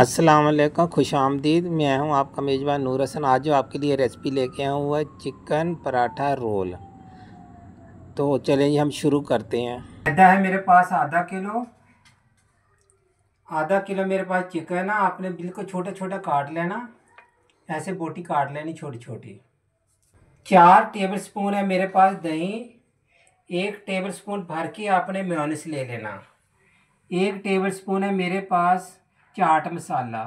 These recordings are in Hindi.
अस्सलाम वालेकुम, खुश आमदीद। मैं हूं आपका मेज़बान नूर हसन। आज जो आपके लिए रेसिपी लेके आया हूँ वह चिकन पराठा रोल। तो चलिए हम शुरू करते हैं। मैदा है मेरे पास आधा किलो मेरे पास चिकन है। आपने बिल्कुल छोटा छोटा काट लेना, ऐसे बोटी काट लेनी छोटी छोटी। 4 टेबल स्पून है मेरे पास दही। 1 टेबल स्पून भर के आपने मेयोनीज ले लेना। 1 टेबल स्पून है मेरे पास चाट मसाला।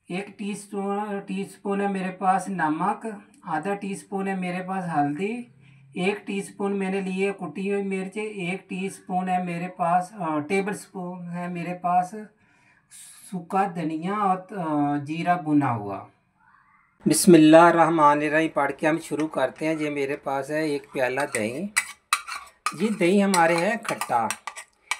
1 टीस्पून है मेरे पास नमक। आधा टीस्पून है मेरे पास हल्दी। 1 टीस्पून मैंने लिए कुटी हुई मिर्च। 1 टीस्पून है मेरे पास टेबल स्पून है मेरे पास सूखा धनिया और जीरा भुना हुआ। बिस्मिल्लाहिर्रहमानिर्रहीम पढ़ के हम शुरू करते हैं। ये मेरे पास है 1 प्याला दही। ये दही हमारे है खट्टा,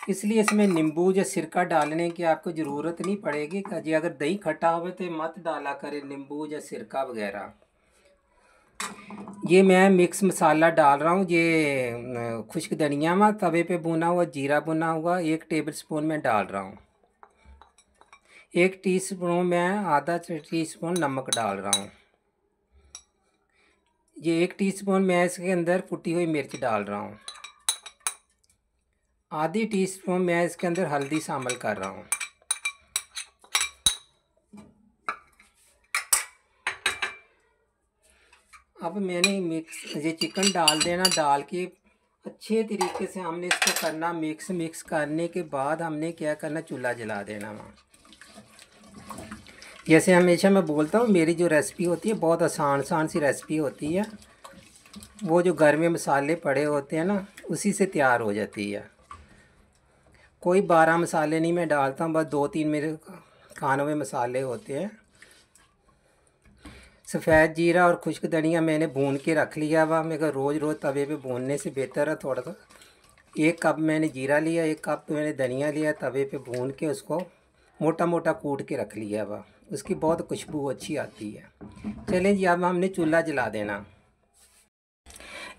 इसलिए इसमें नींबू या सिरका डालने की आपको ज़रूरत नहीं पड़ेगी। जी अगर दही खट्टा हो तो मत डाला करें नींबू या सिरका वगैरह। ये मैं मिक्स मसाला डाल रहा हूँ। ये खुश्क धनिया में तवे पे भुना हुआ, जीरा भुना हुआ 1 टेबल स्पून में डाल रहा हूँ। 1 टीस्पून में आधा टीस्पून नमक डाल रहा हूँ। ये 1 टीस्पून मैं इसके अंदर कुटी हुई मिर्च डाल रहा हूँ। आधी टीस्पून मैं इसके अंदर हल्दी शामिल कर रहा हूँ। अब मैंने ये चिकन डाल देना। डाल के अच्छे तरीके से हमने इसको करना मिक्स करने के बाद हमने क्या करना, चूल्हा जला देना वहाँ। जैसे हमेशा मैं बोलता हूँ, मेरी जो रेसिपी होती है बहुत आसान सी रेसिपी होती है। वो जो घर में मसाले पड़े होते हैं ना, उसी से तैयार हो जाती है। कोई 12 मसाले नहीं मैं डालता हूँ, बस 2-3 मेरे खानों में मसाले होते हैं। सफ़ेद जीरा और खुश्क धनिया मैंने भून के रख लिया हुआ। मेरे रोज़ तवे पे भूनने से बेहतर है थोड़ा सा। 1 कप मैंने जीरा लिया, 1 कप मैंने धनिया लिया। तवे पे भून के उसको मोटा मोटा कूट के रख लिया हुआ। उसकी बहुत खुशबू अच्छी आती है। चलें जी, अब हमने चूल्हा जला देना।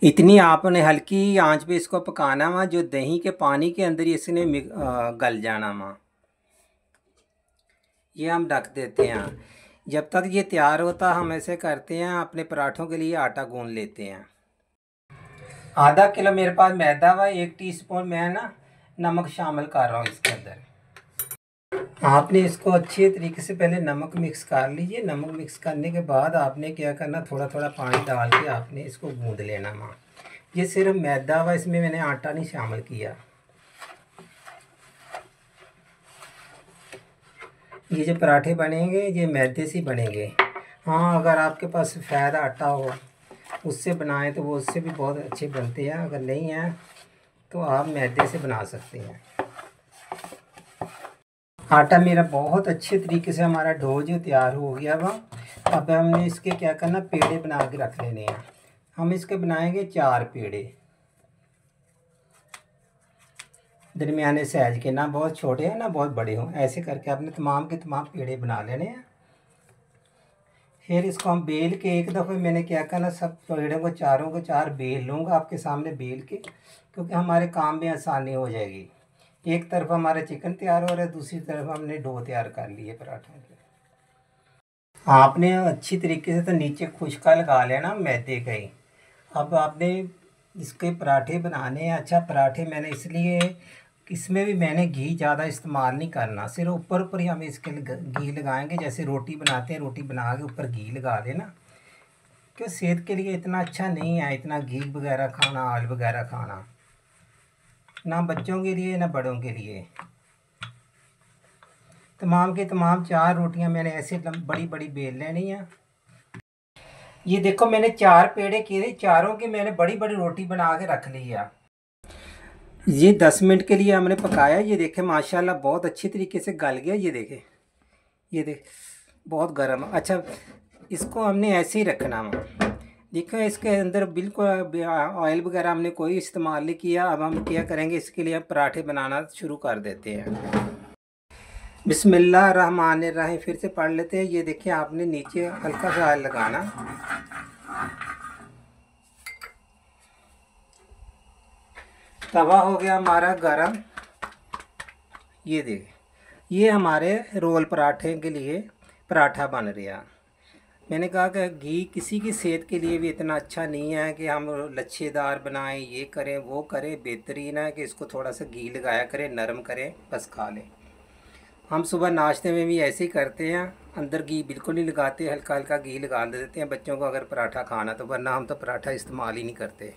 इतनी आपने हल्की आंच पे इसको पकाना वहाँ, जो दही के पानी के अंदर ही इसने गल जाना वहाँ। ये हम ढक देते हैं। जब तक ये तैयार होता हम ऐसे करते हैं, अपने पराठों के लिए आटा गूंद लेते हैं। आधा किलो मेरे पास मैदा हुआ। 1 टीस्पून मैं नमक शामिल कर रहा हूँ इसके अंदर। आपने इसको अच्छे तरीके से पहले नमक मिक्स कर लीजिए। नमक मिक्स करने के बाद आपने क्या करना, थोड़ा थोड़ा पानी डाल के आपने इसको गूंद लेना वहाँ। ये सिर्फ मैदा हुआ, इसमें मैंने आटा नहीं शामिल किया। ये जो पराठे बनेंगे ये मैदे से बनेंगे। हाँ, अगर आपके पास सफ़ेद आटा हो उससे बनाएं तो वो उससे भी बहुत अच्छे बनते हैं। अगर नहीं है तो आप मैदे से बना सकते हैं। आटा मेरा बहुत अच्छे तरीके से हमारा डो जो तैयार हो गया वह। अब हमने इसके क्या करना, पेड़े बना के रख लेने हैं। हम इसके बनाएंगे 4 पेड़े दरमियाने साइज के, ना बहुत छोटे हैं ना बहुत बड़े हों। ऐसे करके आपने तमाम के तमाम पेड़े बना लेने हैं। फिर इसको हम बेल के एक दफ़े मैंने क्या करना, सब पेड़ों को चारों को 4 बेल लूँगा आपके सामने बेल के, क्योंकि हमारे काम में आसानी हो जाएगी। एक तरफ हमारा चिकन तैयार हो रहा है, दूसरी तरफ हमने डो तैयार कर लिए पराठों के। आपने अच्छी तरीके से तो नीचे खुश्का लगा लेना मैदे का ही। अब आपने इसके पराठे बनाने हैं। अच्छा, पराठे मैंने इसलिए, इसमें भी मैंने घी ज़्यादा इस्तेमाल नहीं करना, सिर्फ ऊपर ऊपर ही हम इसके घी लगाएंगे। जैसे रोटी बनाते हैं, रोटी बना के ऊपर घी लगा देना, क्योंकि सेहत के लिए इतना अच्छा नहीं है इतना घी वगैरह खाना, ऑयल वगैरह खाना, ना बच्चों के लिए ना बड़ों के लिए। तमाम के तमाम 4 रोटियां मैंने ऐसे बड़ी बड़ी बेल लेनी है। ये देखो मैंने 4 पेड़े किए, चारों की मैंने बड़ी बड़ी रोटी बना के रख ली है। ये 10 मिनट के लिए हमने पकाया। ये देखें माशाल्लाह बहुत अच्छी तरीके से गल गया। ये देखें, ये देख बहुत गर्म। अच्छा, इसको हमने ऐसे ही रखना है। देखो इसके अंदर बिल्कुल ऑयल वगैरह हमने कोई इस्तेमाल नहीं किया। अब हम क्या करेंगे, इसके लिए हम पराठे बनाना शुरू कर देते हैं। बिस्मिल्लाहिर्रहमानिर्रहीम फिर से पढ़ लेते हैं। ये देखिए आपने नीचे हल्का सा ऑयल लगाना। तवा हो गया हमारा गरम। ये देखिए ये हमारे रोल पराठे के लिए पराठा बन रहा। मैंने कहा कि घी किसी की सेहत के लिए भी इतना अच्छा नहीं है कि हम लच्छेदार बनाएं, ये करें वो करें। बेहतरीन है कि इसको थोड़ा सा घी लगाया करें, नरम करें, बस खा लें। हम सुबह नाश्ते में भी ऐसे ही करते हैं, अंदर घी बिल्कुल नहीं लगाते, हल्का हल्का घी लगा देते हैं बच्चों को अगर पराठा खाना तो, वरना हम तो पराठा इस्तेमाल ही नहीं करते।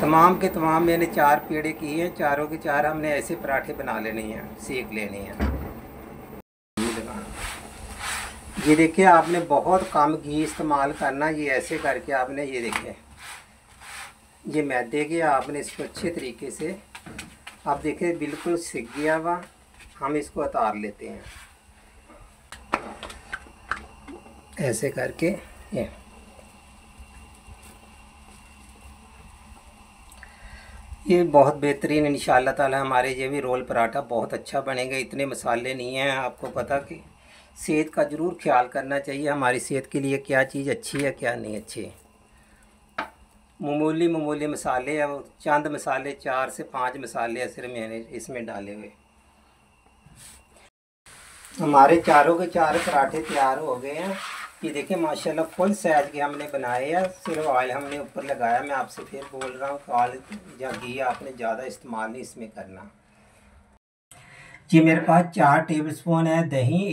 तमाम के तमाम मैंने 4 पेड़े किए हैं, चारों के चार हमने ऐसे पराठे बना लेने हैं, सेक लेने हैं। ये देखिए, आपने बहुत कम घी इस्तेमाल करना। ये ऐसे करके आपने, ये देखिए, ये मैदे के आपने इसको अच्छे तरीके से, आप देखिए बिल्कुल सिक गया हुआ। हम इसको उतार लेते हैं ऐसे करके। ये बहुत बेहतरीन इंशाअल्लाह ताला हमारे ये भी रोल पराठा बहुत अच्छा बनेगा। इतने मसाले नहीं हैं। आपको पता कि सेहत का ज़रूर ख्याल करना चाहिए, हमारी सेहत के लिए क्या चीज़ अच्छी है क्या नहीं अच्छी। मामूली मसाले है, चंद मसाले, 4 से 5 मसाले सिर्फ मैंने इसमें डाले हुए। हमारे चारों के चार पराठे तैयार हो गए हैं। ये देखिए माशाल्लाह फुल साइज के हमने बनाए हैं। सिर्फ ऑयल हमने ऊपर लगाया। मैं आपसे फिर बोल रहा हूँ, ऑयल या घी आपने ज़्यादा इस्तेमाल नहीं इसमें करना। जी मेरे पास 4 टेबलस्पून है दही,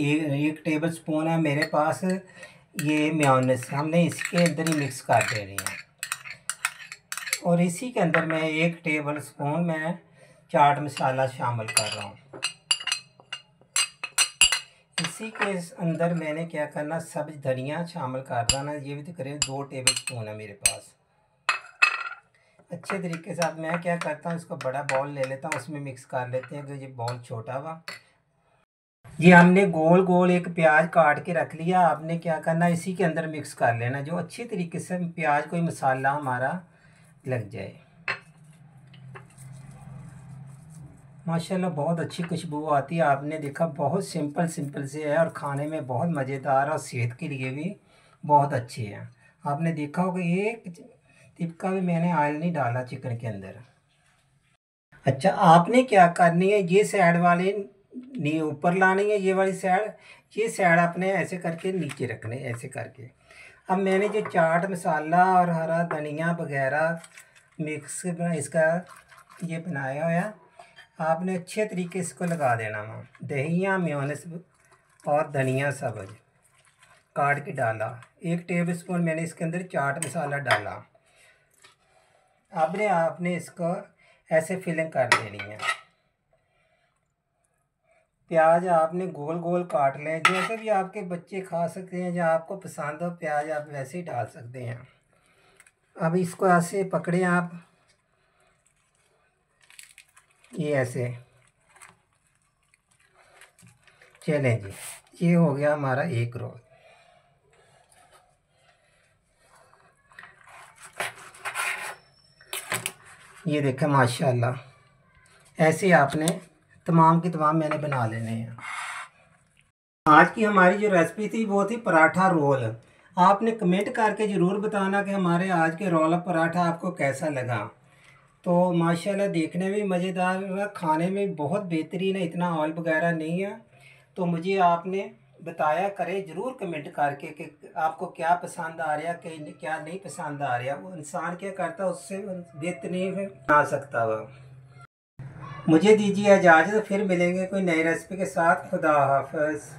एक टेबल स्पून है मेरे पास ये मेयोनेज़, हमने इसके अंदर ही मिक्स कर देनी है। और इसी के अंदर मैं 1 टेबल स्पून मैं चाट मसाला शामिल कर रहा हूँ। इसी के अंदर मैंने क्या करना, सब्ज धनिया शामिल कर देना। ये भी तो करीब 2 टेबल स्पून है मेरे पास। अच्छे तरीके से अब मैं क्या करता हूँ, इसको बड़ा बाउल ले लेता हूँ, उसमें मिक्स कर लेते हैं, क्योंकि ये बाउल छोटा हुआ। ये हमने गोल गोल एक प्याज काट के रख लिया। आपने क्या करना, इसी के अंदर मिक्स कर लेना, जो अच्छी तरीके से प्याज कोई मसाला हमारा लग जाए। माशाल्लाह बहुत अच्छी खुशबू आती है। आपने देखा बहुत सिंपल से है और खाने में बहुत मज़ेदार और सेहत के लिए भी बहुत अच्छी है। आपने देखा होगा एक टिक्का भी मैंने ऑयल नहीं डाला चिकन के अंदर। अच्छा, आपने क्या करनी है, ये साइड वाले नहीं ऊपर लानी है, ये वाली साइड, ये साइड आपने ऐसे करके नीचे रखने, ऐसे करके। अब मैंने जो चाट मसाला और हरा धनिया वगैरह मिक्स इसका ये बनाया हुआ, आपने अच्छे तरीके से इसको लगा देना वहाँ। दहिया मेयोनेज़ और धनिया सब्ज काट के डाला। 1 टेबल स्पून मैंने इसके अंदर चाट मसाला डाला। आपने इसको ऐसे फिलिंग कर देनी है। प्याज आपने गोल गोल काट लें, जैसे भी आपके बच्चे खा सकते हैं, या आपको पसंद हो प्याज आप वैसे ही डाल सकते हैं। अब इसको ऐसे पकड़ें आप, ये ऐसे। चलें जी, ये हो गया हमारा एक रोल। ये देखें माशाल्लाह, ऐसे आपने तमाम की तमाम मैंने बना लेने हैं। आज की हमारी जो रेसिपी थी वो थी पराठा रोल। आपने कमेंट करके ज़रूर बताना कि हमारे आज के रोल पराठा आपको कैसा लगा। तो माशाल्लाह देखने में मज़ेदार, खाने में बहुत बेहतरीन है, इतना ऑयल वगैरह नहीं है। तो मुझे आपने बताया करें ज़रूर कमेंट करके कि आपको क्या पसंद आ रहा है, क्या नहीं पसंद आ रहा। वो इंसान क्या करता है, उससे बेहतरीन बना सकता हुआ। मुझे दीजिए इजाज़त, फिर मिलेंगे कोई नई रेसिपी के साथ। खुदा हाफ़िज़।